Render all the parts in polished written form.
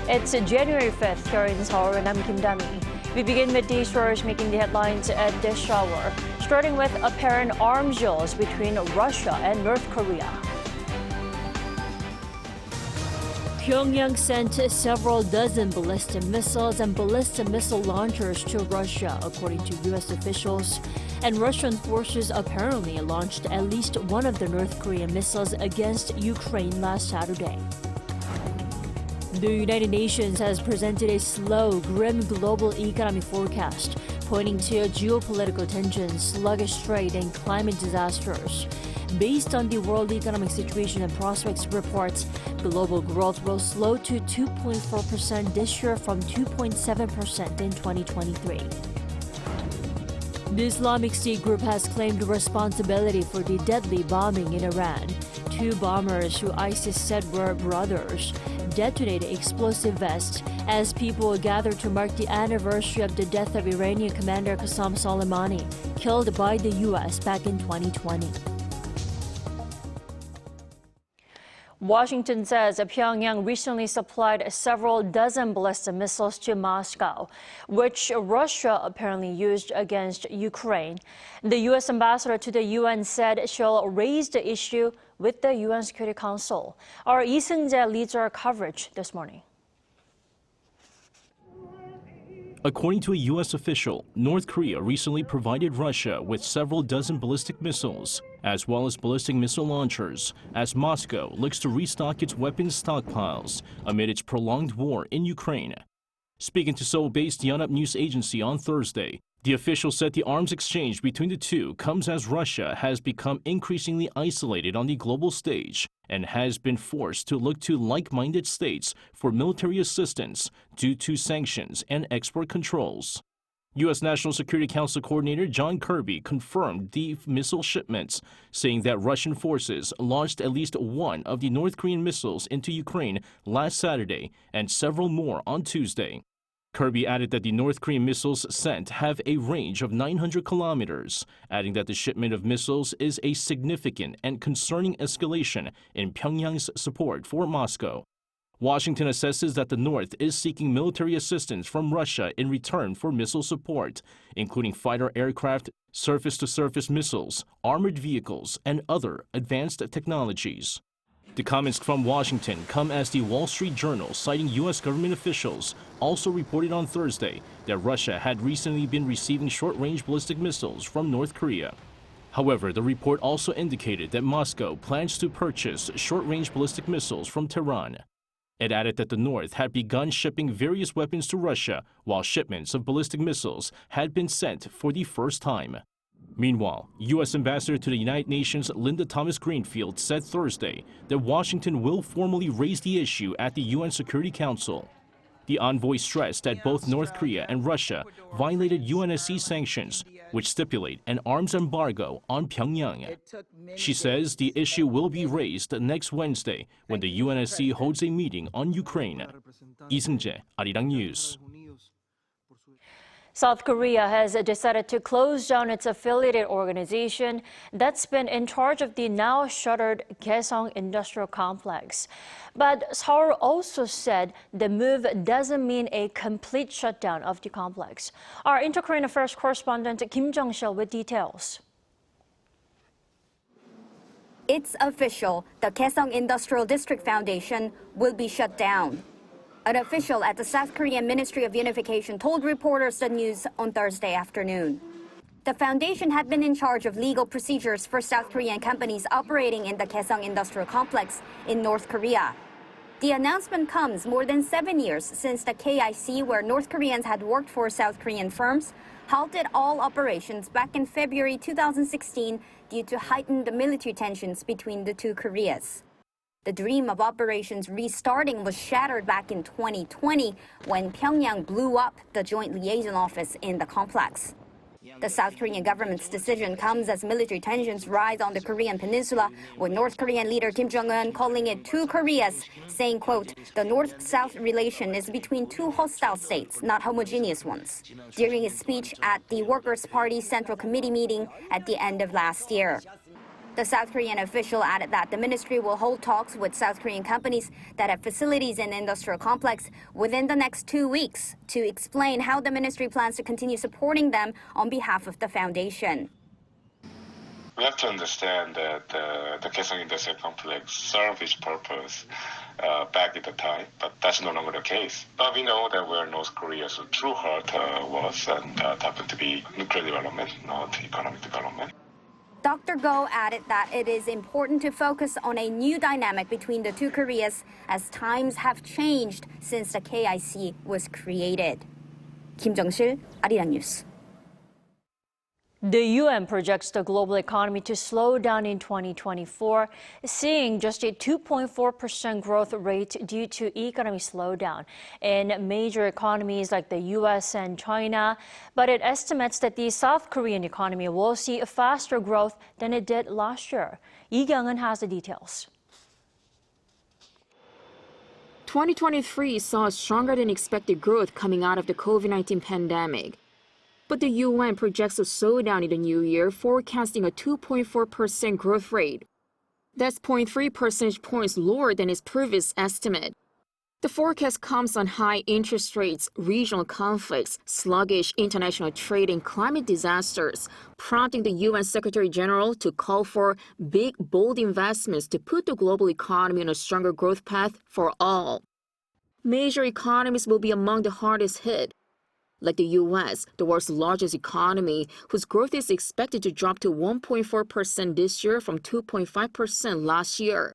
It's January 5th here in Seoul, and I'm Kim Dami. We begin with these stories making the headlines at this hour, starting with apparent arms deals between Russia and North Korea. Pyongyang sent several dozen ballistic missiles and ballistic missile launchers to Russia, according to U.S. officials. And Russian forces apparently launched at least one of the North Korean missiles against Ukraine last Saturday. The United Nations has presented a slow, grim global economic forecast, pointing to geopolitical tensions, sluggish trade, and climate disasters. Based on the World Economic Situation and Prospects report, global growth will slow to 2.4% this year from 2.7% in 2023. The Islamic State group has claimed responsibility for the deadly bombing in Iran. Two bombers who ISIS said were brothers detonated explosive vests as people gathered to mark the anniversary of the death of Iranian commander Qasem Soleimani, killed by the U.S. back in 2020. Washington says Pyongyang recently supplied several dozen ballistic missiles to Moscow, which Russia apparently used against Ukraine. The U.S. ambassador to the UN said she'll raise the issue with the UN Security Council. Our Lee Seung-jae leads our coverage this morning. According to a U.S. official, North Korea recently provided Russia with several dozen ballistic missiles, as well as ballistic missile launchers, as Moscow looks to restock its weapons stockpiles amid its prolonged war in Ukraine. Speaking to Seoul-based Yoon news agency on Thursday, the official said the arms exchange between the two comes as Russia has become increasingly isolated on the global stage and has been forced to look to like-minded states for military assistance due to sanctions and export controls. U.S. National Security Council Coordinator John Kirby confirmed the missile shipments, saying that Russian forces launched at least one of the North Korean missiles into Ukraine last Saturday and several more on Tuesday. Kirby added that the North Korean missiles sent have a range of 900 kilometers, adding that the shipment of missiles is a significant and concerning escalation in Pyongyang's support for Moscow. Washington assesses that the North is seeking military assistance from Russia in return for missile support, including fighter aircraft, surface-to-surface missiles, armored vehicles, and other advanced technologies. The comments from Washington come as the Wall Street Journal, citing U.S. government officials, also reported on Thursday that Russia had recently been receiving short-range ballistic missiles from North Korea. However, the report also indicated that Moscow plans to purchase short-range ballistic missiles from Tehran. It added that the North had begun shipping various weapons to Russia, while shipments of ballistic missiles had been sent for the first time. Meanwhile, U.S. Ambassador to the United Nations Linda Thomas-Greenfield said Thursday that Washington will formally raise the issue at the UN Security Council. The envoy stressed that both North Korea and Russia violated UNSC sanctions, which stipulate an arms embargo on Pyongyang. She says the issue will be raised next Wednesday when the UNSC holds a meeting on Ukraine. Lee Seung-jae, Arirang News. South Korea has decided to close down its affiliated organization that's been in charge of the now shuttered Kaesong Industrial Complex. But Seoul also said the move doesn't mean a complete shutdown of the complex. Our Inter-Korean Affairs correspondent Kim Jung-sil with details. It's official. The Kaesong Industrial District Foundation will be shut down. An official at the South Korean Ministry of Unification told reporters the news on Thursday afternoon. The foundation had been in charge of legal procedures for South Korean companies operating in the Kaesong Industrial Complex in North Korea. The announcement comes more than 7 years since the KIC, where North Koreans had worked for South Korean firms, halted all operations back in February 2016 due to heightened military tensions between the two Koreas. The dream of operations restarting was shattered back in 2020 when Pyongyang blew up the Joint Liaison Office in the complex. The South Korean government's decision comes as military tensions rise on the Korean peninsula, with North Korean leader Kim Jong-un calling it two Koreas, saying, quote, "The North-South relation is between two hostile states, not homogeneous ones," during his speech at the Workers' Party Central Committee meeting at the end of last year. The South Korean official added that the ministry will hold talks with South Korean companies that have facilities in the industrial complex within the next 2 weeks to explain how the ministry plans to continue supporting them on behalf of the foundation. We have to understand that the Kaesong Industrial Complex served its purpose back at the time, but that's no longer the case. But we know that where North Korea's true heart was, and that happened to be nuclear development, not economic development. Dr. Go added that it is important to focus on a new dynamic between the two Koreas as times have changed since the KIC was created. 김정실, Arirang News. The UN projects the global economy to slow down in 2024, seeing just a 2.4% growth rate due to economic slowdown in major economies like the US and China. But it estimates that the South Korean economy will see a faster growth than it did last year. Lee Kyung-eun has the details. 2023 saw stronger than expected growth coming out of the COVID-19 pandemic. But the UN projects a slowdown in the new year, forecasting a 2.4% growth rate. That's 0.3 percentage points lower than its previous estimate. The forecast comes on high interest rates, regional conflicts, sluggish international trade, and climate disasters, prompting the UN Secretary General to call for big, bold investments to put the global economy on a stronger growth path for all. Major economies will be among the hardest hit. Like the U.S., the world's largest economy, whose growth is expected to drop to 1.4% this year from 2.5% last year.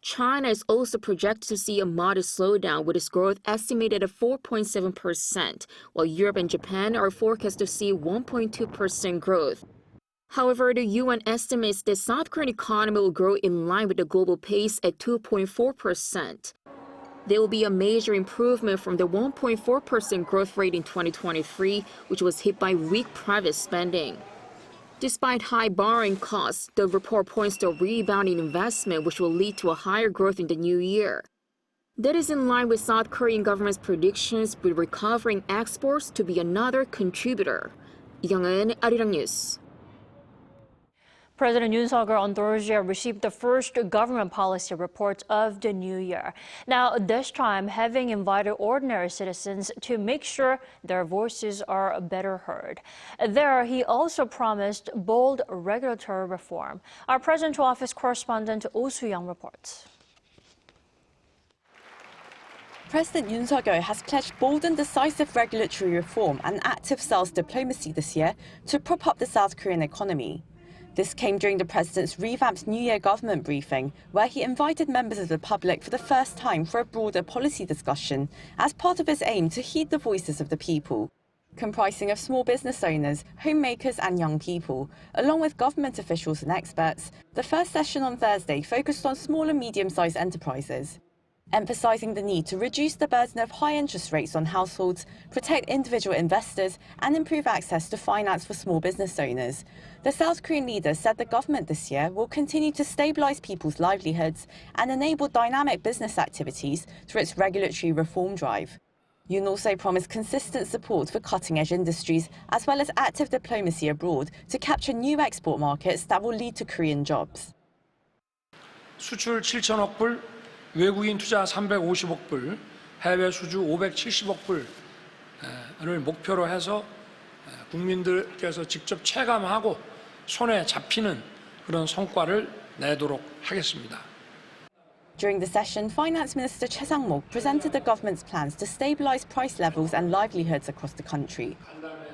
China is also projected to see a modest slowdown, with its growth estimated at 4.7%, while Europe and Japan are forecast to see 1.2% growth. However, the UN estimates the South Korean economy will grow in line with the global pace at 2.4%. There will be a major improvement from the 1.4% growth rate in 2023, which was hit by weak private spending. Despite high borrowing costs, the report points to a rebound in investment, which will lead to a higher growth in the new year. That is in line with South Korean government's predictions, with recovering exports to be another contributor. Lee Kyung-eun, Arirang News. President Yoon on Thursday received the first government policy report of the new year. Now, this time having invited ordinary citizens to make sure their voices are better heard. There, he also promised bold regulatory reform. Our presidential office correspondent Oh Soo-young reports. President Yoon has pledged bold and decisive regulatory reform and active sales diplomacy this year to prop up the South Korean economy. This came during the president's revamped New Year government briefing, where he invited members of the public for the first time for a broader policy discussion as part of his aim to heed the voices of the people. Comprising of small business owners, homemakers and young people, along with government officials and experts, the first session on Thursday focused on small and medium-sized enterprises, emphasizing the need to reduce the burden of high interest rates on households, protect individual investors, and improve access to finance for small business owners. The South Korean leader said the government this year will continue to stabilize people's livelihoods and enable dynamic business activities through its regulatory reform drive. Yoon also promised consistent support for cutting-edge industries, as well as active diplomacy abroad to capture new export markets that will lead to Korean jobs. 수출 7천억 불, 외국인 투자 350억 불, 해외 수주 570억 불을 목표로 해서 국민들께서 직접 체감하고 손에 잡히는 그런 성과를 내도록 하겠습니다. During the session, Finance Minister Choi Sang-mok presented the government's plans to stabilize price levels and livelihoods across the country.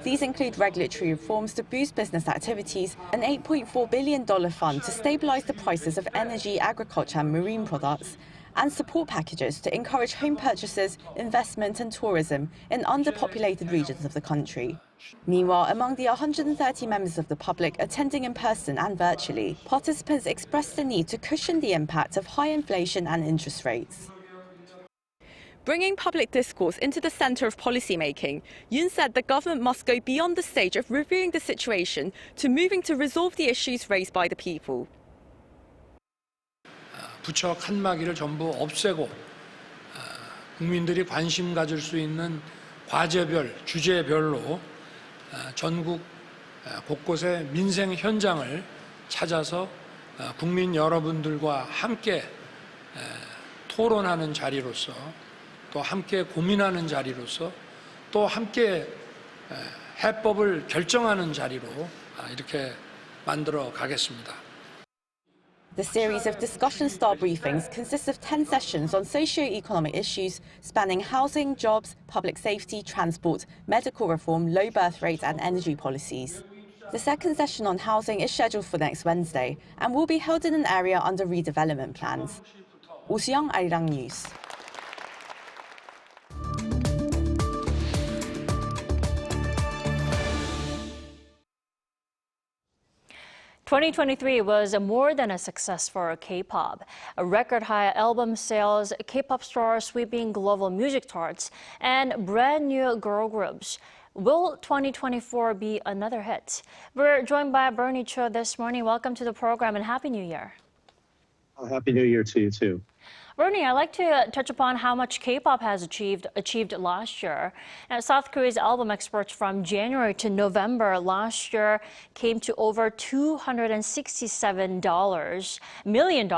These include regulatory reforms to boost business activities, an $8.4 billion fund to stabilize the prices of energy, agriculture and marine products, and support packages to encourage home purchases, investment and tourism in underpopulated regions of the country. Meanwhile, among the 130 members of the public attending in person and virtually, participants expressed the need to cushion the impact of high inflation and interest rates. Bringing public discourse into the centre of policymaking, Yoon said the government must go beyond the stage of reviewing the situation to moving to resolve the issues raised by the people. 부처 칸막이를 전부 없애고 국민들이 관심 가질 수 있는 과제별, 주제별로 전국 곳곳의 민생 현장을 찾아서 국민 여러분들과 함께 토론하는 자리로서 또 함께 고민하는 자리로서 또 함께 해법을 결정하는 자리로 이렇게 만들어 가겠습니다. The series of discussion-style briefings consists of 10 sessions on socio-economic issues spanning housing, jobs, public safety, transport, medical reform, low birth rates and energy policies. The second session on housing is scheduled for next Wednesday and will be held in an area under redevelopment plans. Oh Soo-young, Arirang News. 2023 was more than a success for K-pop. A record-high album sales, K-pop stars sweeping global music charts, and brand new girl groups. Will 2024 be another hit? We're joined by Bernie Cho this morning. Welcome to the program and Happy New Year. Happy New Year to you, too. Bernie, I'd like to touch upon how much K-pop has achieved last year. Now, South Korea's album exports from January to November last year came to over $267 million.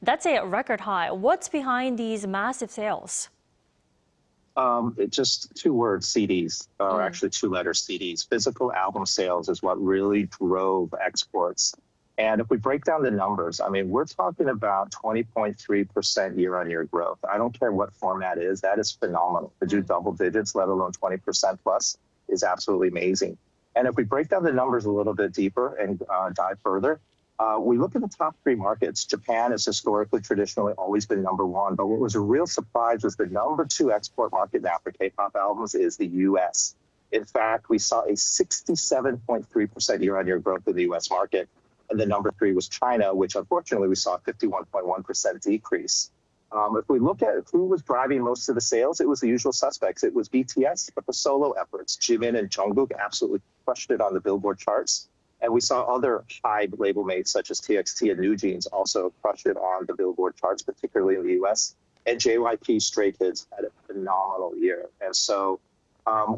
That's a record high. What's behind these massive sales? Just two words, CDs, or actually two letters, CDs. Physical album sales is what really drove exports. And if we break down the numbers, I mean, we're talking about 20.3% year-on-year growth. I don't care what format is, that is phenomenal. To do double digits, let alone 20% plus, is absolutely amazing. And if we break down the numbers a little bit deeper and dive further, we look at the top three markets. Japan has historically, traditionally always been number one. But what was a real surprise was the number two export market now for K-pop albums is the U.S. In fact, we saw a 67.3% year-on-year growth in the U.S. market. And the number three was China, which unfortunately we saw a 51.1% decrease. If we look at who was driving most of the sales, it was the usual suspects. It was BTS, but the solo efforts, Jimin and Jungkook absolutely crushed it on the Billboard charts. And we saw other high label mates such as TXT and New Jeans also crush it on the Billboard charts, particularly in the US. And JYP Stray Kids had a phenomenal year. And so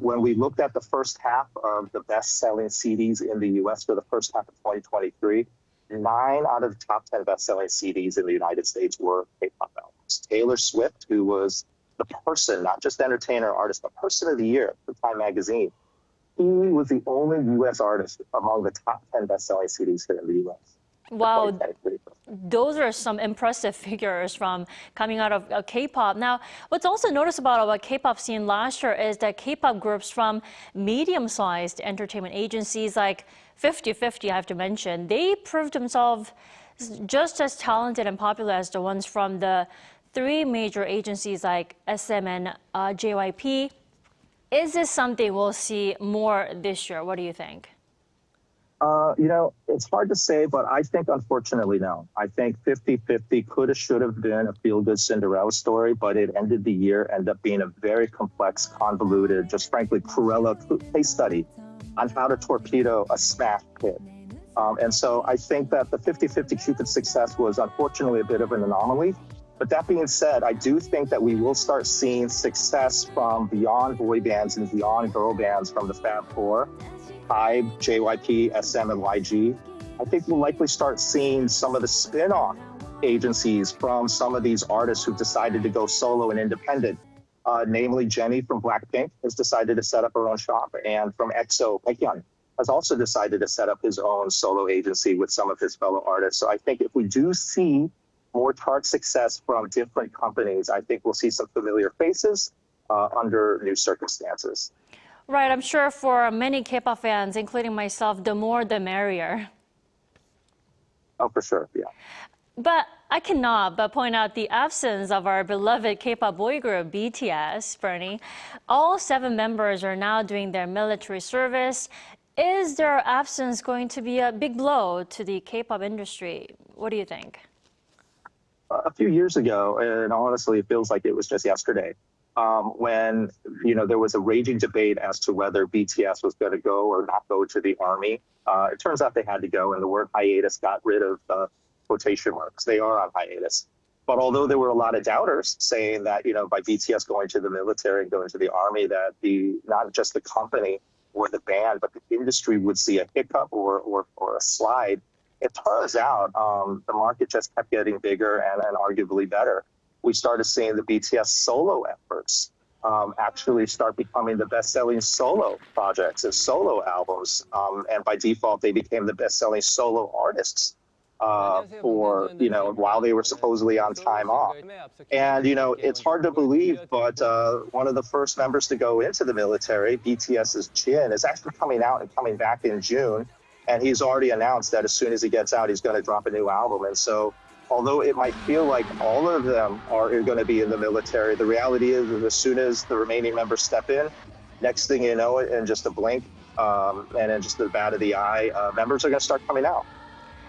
when we looked at the first half of the best-selling CDs in the U.S. for the first half of 2023, 9 out of the top 10 best-selling CDs in the United States were K-pop albums. Taylor Swift, who was the person, not just entertainer or artist, but person of the year for Time Magazine, he was the only U.S. artist among the top 10 best-selling CDs here in the U.S. Wow, those are some impressive figures from coming out of K-pop. Now, what's also noticeable about K-pop scene last year is that K-pop groups from medium-sized entertainment agencies like 50/50, I have to mention, they proved themselves just as talented and popular as the ones from the three major agencies like SM and JYP. Is this something we'll see more this year? What do you think? It's hard to say, but I think, unfortunately, no. I think 50/50 could have, should have been a feel-good Cinderella story, but it ended the year, ended up being a very complex, convoluted, just frankly, Cruella case study on how to torpedo a smash hit. And so I think that the 50/50 Cupid success was, unfortunately, a bit of an anomaly. But that being said, I do think that we will start seeing success from beyond boy bands and beyond girl bands from the Fab Four. HYBE, JYP, SM, and YG. I think we'll likely start seeing some of the spin-off agencies from some of these artists who've decided to go solo and independent. Namely, Jennie from Blackpink has decided to set up her own shop, and from EXO, Baekhyun has also decided to set up his own solo agency with some of his fellow artists. So I think if we do see more chart success from different companies, I think we'll see some familiar faces under new circumstances. Right, I'm sure for many K-pop fans, including myself, the more the merrier. Oh, for sure, yeah. But I cannot but point out the absence of our beloved K-pop boy group, BTS, Bernie. All 7 members are now doing their military service. Is their absence going to be a big blow to the K-pop industry? What do you think? A few years ago, and honestly, it feels like it was just yesterday, when there was a raging debate as to whether BTS was going to go or not go to the army. It turns out they had to go, and the word hiatus got rid of quotation marks. They are on hiatus. But although there were a lot of doubters saying that, by BTS going to the military and going to the army, that not just the company or the band, but the industry would see a hiccup or a slide, It turns out the market just kept getting bigger and arguably better. We started seeing the BTS solo efforts actually start becoming the best-selling solo projects and solo albums, and by default, they became the best-selling solo artists for, while they were supposedly on time off. And, it's hard to believe, but one of the first members to go into the military, BTS's Jin, is actually coming out and coming back in June. And he's already announced that as soon as he gets out, he's going to drop a new album. And so, although it might feel like all of them are going to be in the military, the reality is that as soon as the remaining members step in, next thing you know, in just a blink and in just the bat of the eye, members are going to start coming out.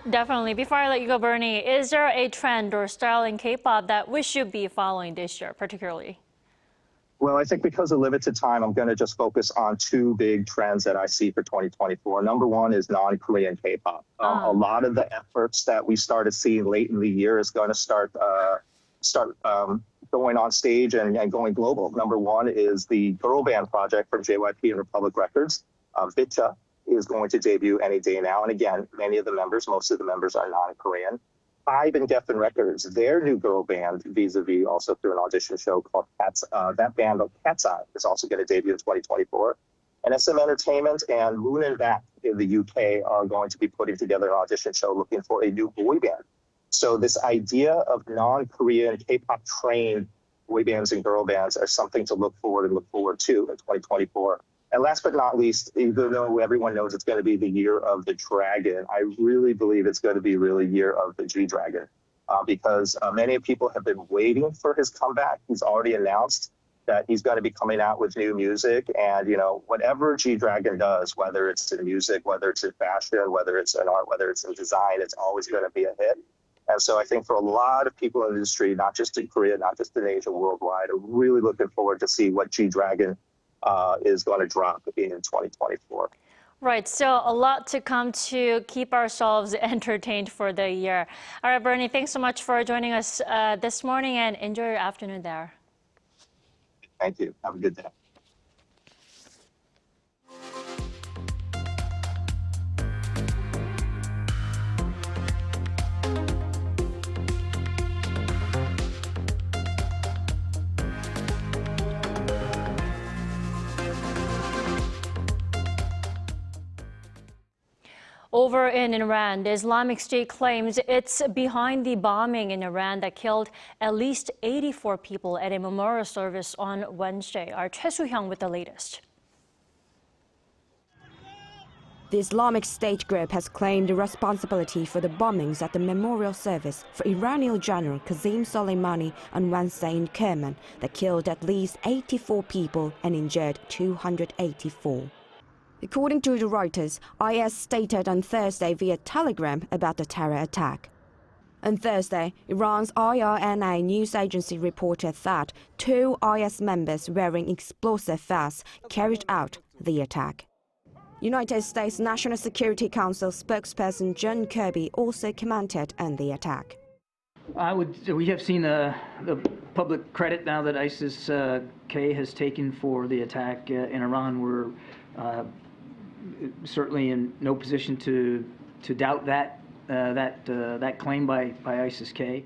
Definitely. Before I let you go, Bernie, is there a trend or style in K-pop that we should be following this year, particularly? Well, I think because of limited time, I'm going to just focus on two big trends that I see for 2024. Number one is non-Korean K-pop. A lot of the efforts that we started seeing late in the year is going to start going on stage and going global. Number one is the girl band project from JYP and Republic Records. Vita is going to debut any day now. And again, most of the members are non-Korean. Hive and Geffen Records, their new girl band, Vis-a-Vis, also through an audition show called Cat's, that band of Cat's Eye is also going to debut in 2024. And SM Entertainment and Moon and Back in the UK are going to be putting together an audition show looking for a new boy band. So this idea of non-Korean K-pop trained boy bands and girl bands are something to look forward to in 2024. And last but not least, even though everyone knows it's going to be the year of the dragon, I really believe it's going to be really year of the G-Dragon because many people have been waiting for his comeback. He's already announced that he's going to be coming out with new music. And, whatever G-Dragon does, whether it's in music, whether it's in fashion, whether it's in art, whether it's in design, it's always going to be a hit. And so I think for a lot of people in the industry, not just in Korea, not just in Asia, worldwide, are really looking forward to see what G-Dragon is going to drop in 2024. Right, so a lot to come to keep ourselves entertained for the year. All right, Bernie, thanks so much for joining us this morning and enjoy your afternoon there. Thank you. Have a good day. Over in Iran, the Islamic State claims it's behind the bombing in Iran that killed at least 84 people at a memorial service on Wednesday. Our Choi Soo-hyung with the latest. The Islamic State group has claimed the responsibility for the bombings at the memorial service for Iranian General Qasem Soleimani on Wednesday in Kerman that killed at least 84 people and injured 284. According to the Reuters, IS stated on Thursday via Telegram about the terror attack. On Thursday, Iran's IRNA news agency reported that 2 IS members wearing explosive vests carried out the attack. United States National Security Council spokesperson John Kirby also commented on the attack. We have seen the public credit now that ISIS-K has taken for the attack in Iran. We're certainly in no position to doubt that claim by ISIS-K.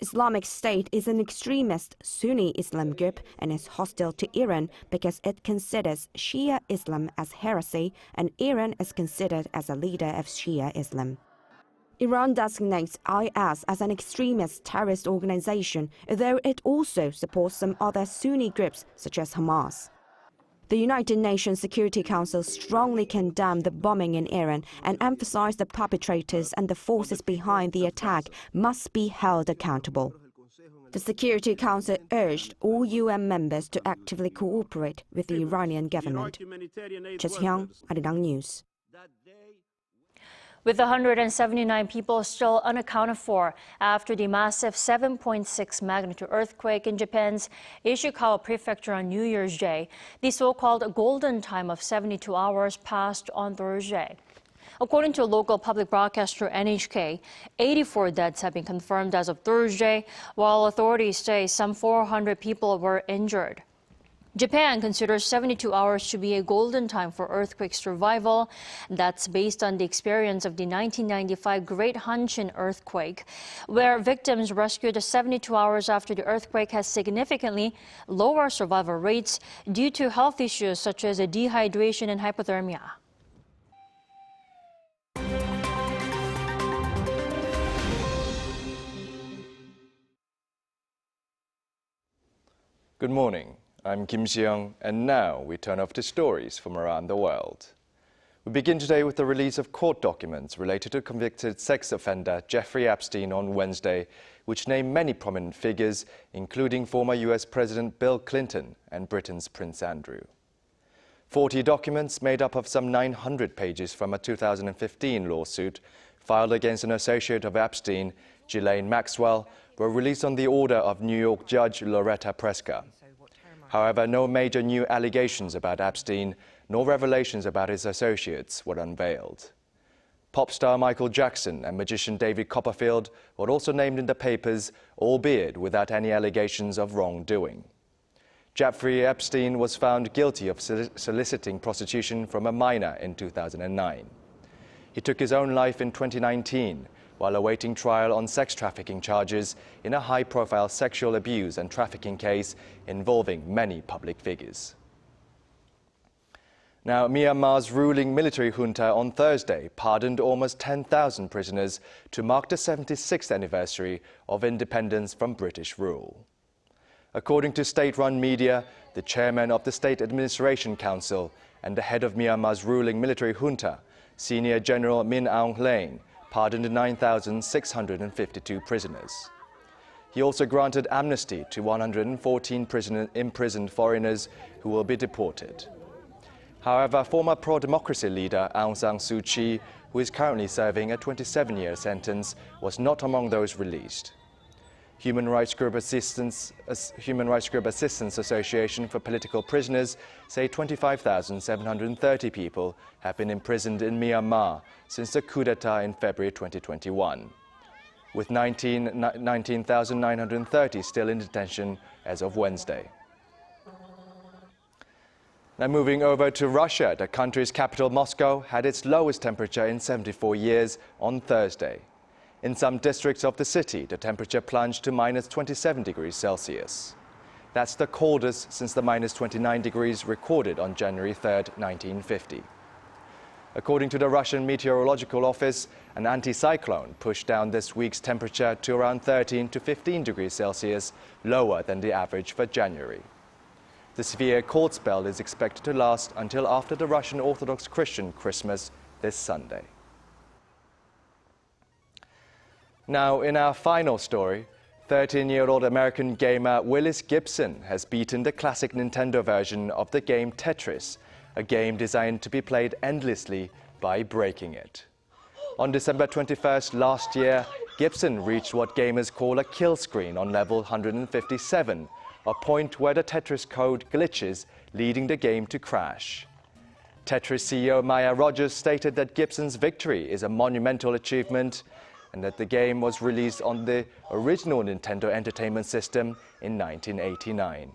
Islamic State is an extremist Sunni Islam group and is hostile to Iran because it considers Shia Islam as heresy and Iran is considered as a leader of Shia Islam. Iran designates IS as an extremist terrorist organization, though it also supports some other Sunni groups such as Hamas. The United Nations Security Council strongly condemned the bombing in Iran and emphasized the perpetrators and the forces behind the attack must be held accountable. The Security Council urged all UN members to actively cooperate with the Iranian government. Choi Soo-hyung, Arirang News. With 179 people still unaccounted for after the massive 7.6 magnitude earthquake in Japan's Ishikawa prefecture on New Year's Day, the so-called golden time of 72 hours passed on Thursday. According to local public broadcaster NHK, 84 deaths have been confirmed as of Thursday, while authorities say some 400 people were injured. Japan considers 72 hours to be a golden time for earthquake survival. That's based on the experience of the 1995 Great Hanshin earthquake, where victims rescued 72 hours after the earthquake has significantly lower survival rates due to health issues such as dehydration and hypothermia. Good morning. I'm Kim Si-young, and now we turn off to stories from around the world. We begin today with the release of court documents related to convicted sex offender Jeffrey Epstein on Wednesday, which name many prominent figures, including former US President Bill Clinton and Britain's Prince Andrew. 40 documents made up of some 900 pages from a 2015 lawsuit filed against an associate of Epstein, Ghislaine Maxwell, were released on the order of New York Judge Loretta Preska. However, no major new allegations about Epstein nor revelations about his associates were unveiled. Pop star Michael Jackson and magician David Copperfield were also named in the papers, albeit without any allegations of wrongdoing. Jeffrey Epstein was found guilty of soliciting prostitution from a minor in 2009. He took his own life in 2019 while awaiting trial on sex trafficking charges in a high-profile sexual abuse and trafficking case involving many public figures. Now, Myanmar's ruling military junta on Thursday pardoned almost 10,000 prisoners to mark the 76th anniversary of independence from British rule. According to state-run media, the chairman of the State Administration Council and the head of Myanmar's ruling military junta, Senior General Min Aung Hlaing, pardoned 9,652 prisoners. He also granted amnesty to 114 imprisoned foreigners who will be deported. However, former pro-democracy leader Aung San Suu Kyi, who is currently serving a 27-year sentence, was not among those released. Human Rights Group Assistance Association for Political Prisoners say 25,730 people have been imprisoned in Myanmar since the coup d'etat in February 2021, with 19,930 still in detention as of Wednesday. Now moving over to Russia, the country's capital Moscow had its lowest temperature in 74 years on Thursday. In some districts of the city, the temperature plunged to minus 27 degrees Celsius. That's the coldest since the minus 29 degrees recorded on January 3, 1950. According to the Russian Meteorological Office, an anticyclone pushed down this week's temperature to around 13 to 15 degrees Celsius, lower than the average for January. The severe cold spell is expected to last until after the Russian Orthodox Christian Christmas this Sunday. Now, in our final story, 13-year-old American gamer Willis Gibson has beaten the classic Nintendo version of the game Tetris, a game designed to be played endlessly by breaking it. On December 21st last year, Gibson reached what gamers call a kill screen on level 157, a point where the Tetris code glitches, leading the game to crash. Tetris CEO Maya Rogers stated that Gibson's victory is a monumental achievement and that the game was released on the original Nintendo Entertainment System in 1989.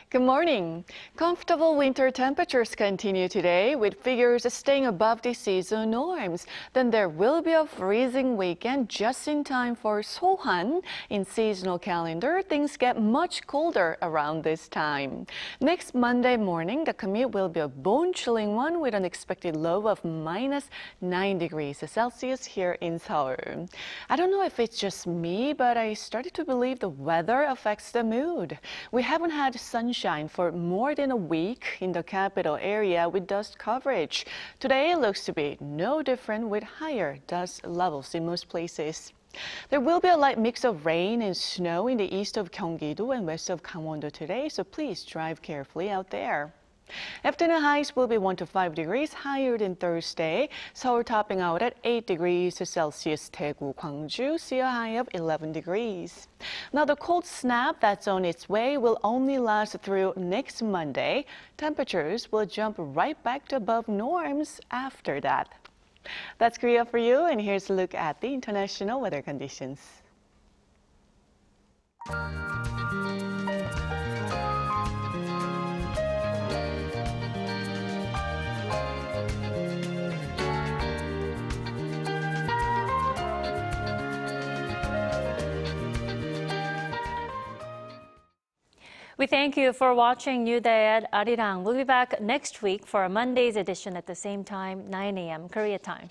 Good morning. Comfortable winter temperatures continue today, with figures staying above the season norms. Then there will be a freezing weekend just in time for Sohan. In seasonal calendar, things get much colder around this time. Next Monday morning, the commute will be a bone-chilling one with an expected low of minus 9 degrees Celsius here in Seoul. I don't know if it's just me, but I started to believe the weather affects the mood. We haven't had sunshine for more than a week in the capital area with dust coverage. Today looks to be no different with higher dust levels in most places. There will be a light mix of rain and snow in the east of Gyeonggi-do and west of Gangwon-do today, so please drive carefully out there. Afternoon highs will be 1 to 5 degrees higher than Thursday. Seoul topping out at 8 degrees Celsius. Daegu, Gwangju see a high of 11 degrees. Now the cold snap that's on its way will only last through next Monday. Temperatures will jump right back to above norms after that. That's Korea for you, and here's a look at the international weather conditions. We thank you for watching New Day at Arirang. We'll be back next week for a Monday's edition at the same time, 9 a.m. Korea time.